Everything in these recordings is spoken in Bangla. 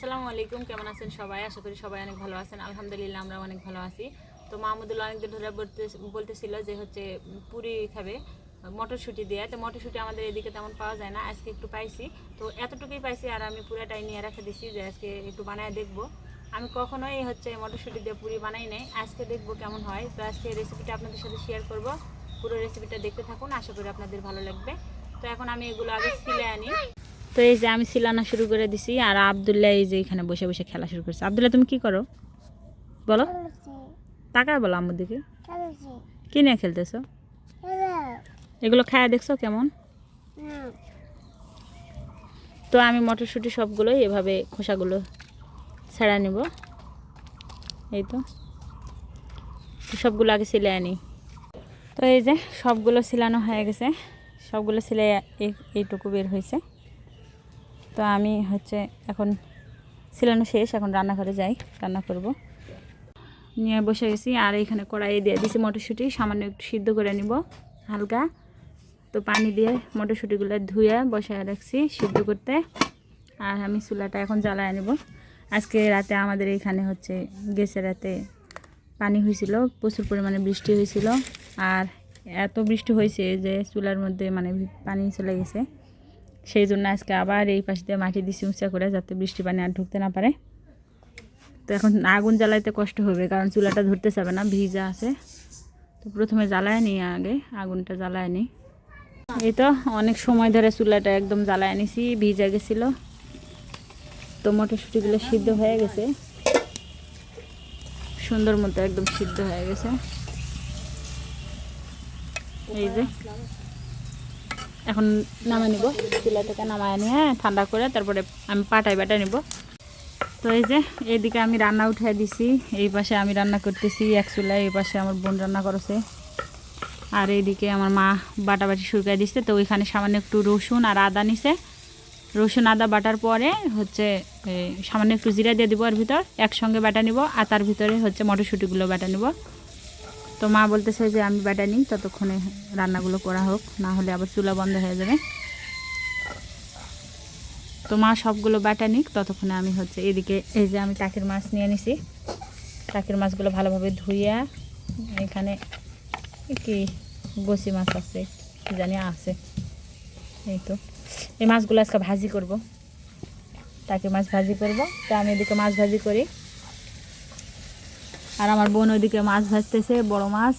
আসসালামু আলাইকুম, কেমন আছেন সবাই? আশা করি সবাই অনেক ভালো আছেন। আলহামদুলিল্লাহ আমরা অনেক ভালো আছি। তো মাহমুদুল্লাহ অনেকদিন ধরে বলতেছিল যে হচ্ছে পুরি খাবে মটরশুঁটি দিয়ে। তো মটরশুঁটি আমাদের এদিকে তেমন পাওয়া যায় না, আজকে একটু পাইছি। তো এতটুকুই পাইছি আর আমি পুরাটাই নিয়ে রেখে দিছি যে আজকে একটু বানায় দেখবো। আমি কখনোই হচ্ছে মটরশুঁটি দিয়ে পুরি বানাই নাই, আজকে দেখবো কেমন হয়। তো আজকে রেসিপিটা আপনাদের সাথে শেয়ার করব। পুরো রেসিপিটা দেখতে থাকুন, আশা করি আপনাদের ভালো লাগবে। তো এখন আমি এগুলো আগে সিলে আনি। তো এই যে আমি সিলানো শুরু করে দিছি আর আব্দুল্লাহ এই যে এখানে বসে বসে খেলা শুরু করছে। আব্দুল্লাহ তুমি কি করো বলো, তাকায় বলো আমার দিকে, কি নিয়ে খেলতেছো? এগুলো খায়া দেখছো কেমন? তো আমি মটরশুঁটি সবগুলোই এভাবে খোসাগুলো ছাড়া নিব। এই তো সবগুলো আগে সিলে আনি। তো এই যে সবগুলো সিলানো হয়ে গেছে, সবগুলো সিলে এইটুকু বের হয়েছে। তো আমি হচ্ছে এখন সিলানো শেষ, এখন রান্নাঘরে যাই, রান্না করব। নিয়ে বসে গেছি আর এখানে কড়াইয়ে দিয়ে দিছি মটরশুঁটি, সামান্য একটু সিদ্ধ করে নিব হালকা। তো পানি দিয়ে মটরশুঁটিগুলো ধুয়ে বসায় রাখছি সিদ্ধ করতে। আর আমি চুলাটা এখন জ্বালায় নেব। আজকে রাতে আমাদের এখানে হচ্ছে গ্যাসের রাতে পানি হয়েছিল, প্রচুর পরিমাণে বৃষ্টি হয়েছিল। আর এত বৃষ্টি হয়েছে যে চুলার মধ্যে মানে পানি চলে গেছে। সেই জন্য আজকে আবার এই পাশ দিয়ে মাটি দিছি উঁচা করে, যাতে বৃষ্টি পানি আর ঢুকতে না পারে। তো এখন আগুন জ্বালাইতে কষ্ট হবে, কারণ চুলাটা ধরতে যাবে না, ভিজা আছে। তো প্রথমে জ্বালায় নিই, আগে আগুনটা জ্বালায় নিই। এই তো অনেক সময় ধরে চুলাটা একদম জ্বালায় নিছি, ভিজা গেছিলো। তো মটরশুঁটিগুলো সিদ্ধ হয়ে গেছে, সুন্দর মতো একদম সিদ্ধ হয়ে গেছে। এই যে এখন নামায় নিব, চুলা থেকে নামায় নিয়ে ঠান্ডা করে তারপরে আমি পাটায় বাটা নিব। তো এই যে এইদিকে আমি রান্না উঠিয়ে দিছি, এই পাশে আমি রান্না করতেছি এক চুলায়, এই পাশে আমার বোন রান্না করেছে। আর এইদিকে আমার মা বাটাবাটি শুকাই দিচ্ছে। তো ওইখানে সামান্য একটু রসুন আর আদা নিছে, রসুন আদা বাটার পরে হচ্ছে সামান্য একটু জিরা দিয়ে দিব, আর ভিতর একসঙ্গে বাটা নিব। আর তার ভিতরে হচ্ছে মটরশুঁটিগুলো বাটা নিব। তো মা বলতেছে যে আমি বাটা নিই, ততক্ষণে রান্নাগুলো করা হোক, না হলে আবার চুলা বন্ধ হয়ে যাবে। তো মা সবগুলো বাটা নিক, ততক্ষণে আমি হচ্ছে এদিকে এই যে আমি টাকির মাছ নিয়ে নিছি। টাকির মাছগুলো ভালোভাবে ধুইয়া, এখানে কি বসি মাছ আছে কি জানি আছে, এই তো এই মাছগুলো আজকে ভাজি করব, টাকির মাছ ভাজি করব। তো আমি এদিকে মাছ ভাজি করি, আর আমার বোন ওইদিকে মাছ ভাজতেছে, বড় মাছ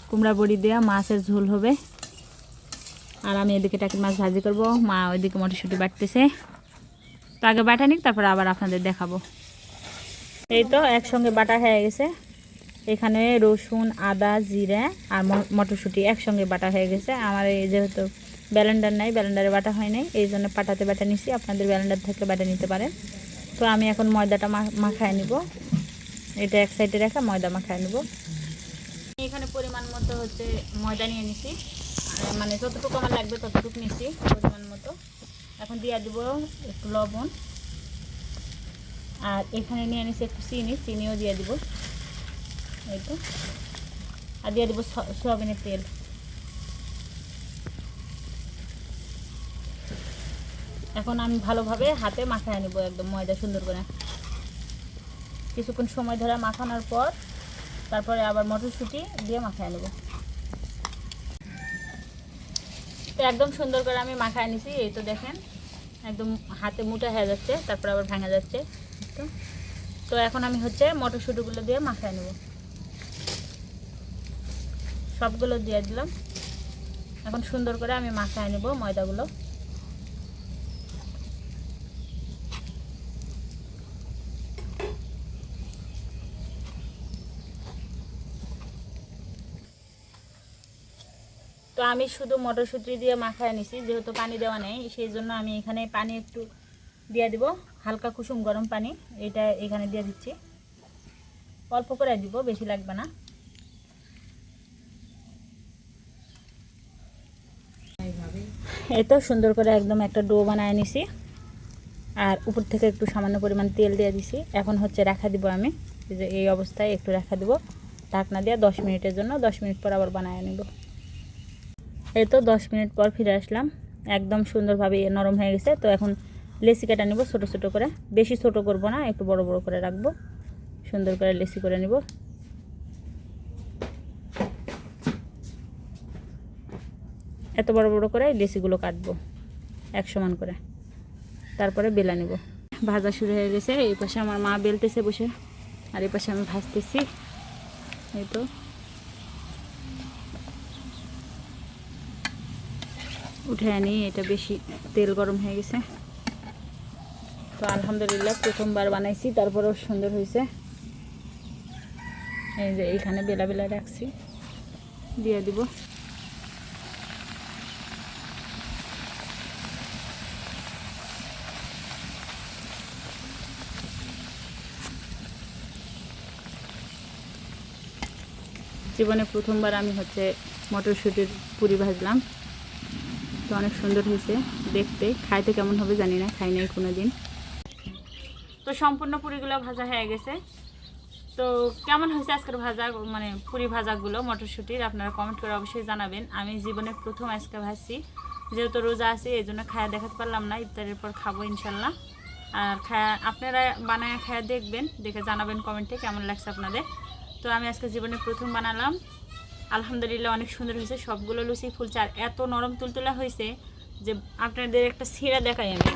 কুমড়া বড়ি দেওয়া মাছের ঝোল হবে। আর আমি এদিকে টাকির মাছ ভাজি করব, মা ওইদিকে মটরশুঁটি বাটতেছে। তো আগে বাটা নিক, তারপর আবার আপনাদের দেখাবো। এই তো একসঙ্গে বাটা হয়ে গেছে, এখানে রসুন আদা জিরা আর মটরশুঁটি একসঙ্গে বাটা হয়ে গেছে। আমার এই যেহেতু ব্লেন্ডার নাই, ব্লেন্ডারে বাটা হয় নাই, এই জন্য পাটাতে বাটা নিছি, আপনাদের ব্লেন্ডার থেকে বাটা নিতে পারেন। তো আমি এখন ময়দাটা মাখায় নিব, এটা এক সাইডে রেখে ময়দা মাখায় নেব। এখানে পরিমাণ মতো হচ্ছে ময়দা নিয়ে নিছি, মানে যতটুকু আমার লাগবে ততটুকু নিছি পরিমাণ মতো। এখন দিয়ে দিব একটু লবণ, আর এখানে নিয়ে নিছি একটু চিনিও দিয়ে দিব, এই তো। আর দিয়ে দিব সয়াবিনের তেল। এখন আমি ভালোভাবে হাতে মাখায় নেব একদম ময়দা সুন্দর করে। কিছুক্ষণ সময় ধরে মাখানোর পর তারপরে আবার মটরশুঁটি দিয়ে মাখায় নেব। তো একদম সুন্দর করে আমি মাখায় নিছি, এই তো দেখেন একদম হাতে মুঠা হয়ে যাচ্ছে, তারপর আবার ভাঙা যাচ্ছে। তো এখন আমি হচ্ছে মটরশুঁটিগুলো দিয়ে মাখায় নেব, সবগুলো দিয়ে দিলাম। এখন সুন্দর করে আমি মাখায় নেব ময়দাগুলো। তো আমি শুধু মটরশুঁটি দিয়ে মাখায় নিছি, যেহেতু পানি দেওয়া নেই, সেই জন্য আমি এখানে পানি একটু দিয়ে দিব, হালকা কুসুম গরম পানি, এটা এখানে দিয়ে দিচ্ছি। অল্প করে দিব, বেশি লাগবে না। এই তো সুন্দর করে একদম একটা ডো বানায় নিছি, আর উপর থেকে একটু সামান্য পরিমাণ তেল দিয়ে দিছি। এখন হচ্ছে রাখা দিব আমি, যে এই অবস্থায় একটু রাখা দিব ঢাকনা দিয়ে 10 মিনিটের জন্য। 10 মিনিট পর আবার বানায় নেব। এই তো 10 মিনিট পর ফিরে আসলাম, একদম সুন্দরভাবে নরম হয়ে গেছে। তো এখন লেচি কেটে নেব ছোটো ছোটো করে, বেশি ছোটো করব না, একটু বড় বড় করে রাখবো, সুন্দর করে লেচি করে নেব। এত বড় বড় করে লেচিগুলো কাটবো এক সমান করে, তারপরে বেলা নেব। ভাজা শুরু হয়ে গেছে, এই পাশে আমার মা বেলতেছে বসে, আর এই পাশে আমি ভাজতেছি। এই তো উঠে আনি, এটা বেশি তেল গরম হয়ে গেছে। তো আলহামদুলিল্লাহ প্রথমবার বানাইছি, তারপরেও সুন্দর হয়েছে। এই যে এইখানে বেলা বেলা রাখছি, দিয়ে দিব। জীবনে প্রথমবার আমি হচ্ছে মটরশুঁটির পুরি ভাজলাম, তো অনেক সুন্দর হয়েছে দেখতে। খাইতে কেমন হবে জানি না, খাই নাই কোনো দিন। তো সম্পূর্ণ পুরিগুলো ভাজা হয়ে গেছে। তো কেমন হয়েছে আজকের ভাজা, মানে পুরি ভাজাগুলো মটরশুঁটির, আপনারা কমেন্ট করে অবশ্যই জানাবেন। আমি জীবনে প্রথম আজকে ভাজছি, যেহেতু রোজা আছে এই জন্য খায়া দেখাতে পারলাম না, ইফতারের পর খাবো ইনশাল্লাহ। আর খায়া আপনারা বানায় খায়া দেখবেন, দেখে জানাবেন কমেন্টে কেমন লাগছে আপনাদের। তো আমি আজকে জীবনে প্রথম বানালাম, আলহামদুলিল্লাহ অনেক সুন্দর হয়েছে। সবগুলো লুচি ফুলছে, আর এত নরম তুলতুলা হয়েছে যে আপনাদের একটা ছিঁড়া দেখাই, আমি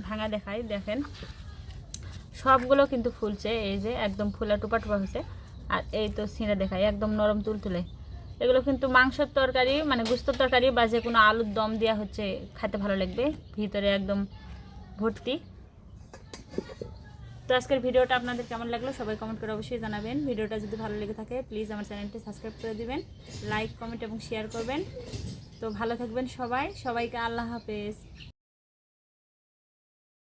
ভাঙা দেখাই, দেখেন সবগুলো কিন্তু ফুলছে, এই যে একদম ফুলা টুপা টুপা হয়েছে। আর এই তো ছিঁড়া দেখাই, একদম নরম তুলতুলে। এগুলো কিন্তু মাংসের তরকারি, মানে গোস্তের তরকারি বা যে কোনো আলুর দম দেওয়া হচ্ছে, খেতে ভালো লাগবে, ভিতরে একদম ভর্তি। তো আজকের ভিডিওটা আপনাদের কেমন লাগলো সবাই কমেন্ট করে অবশ্যই জানাবেন। ভিডিওটা যদি ভালো লেগে থাকে প্লিজ আমার চ্যানেলটি সাবস্ক্রাইব করে দিবেন, লাইক কমেন্ট এবং শেয়ার করবেন। তো ভালো থাকবেন সবাই, সবাইকে আল্লাহ হাফেজ।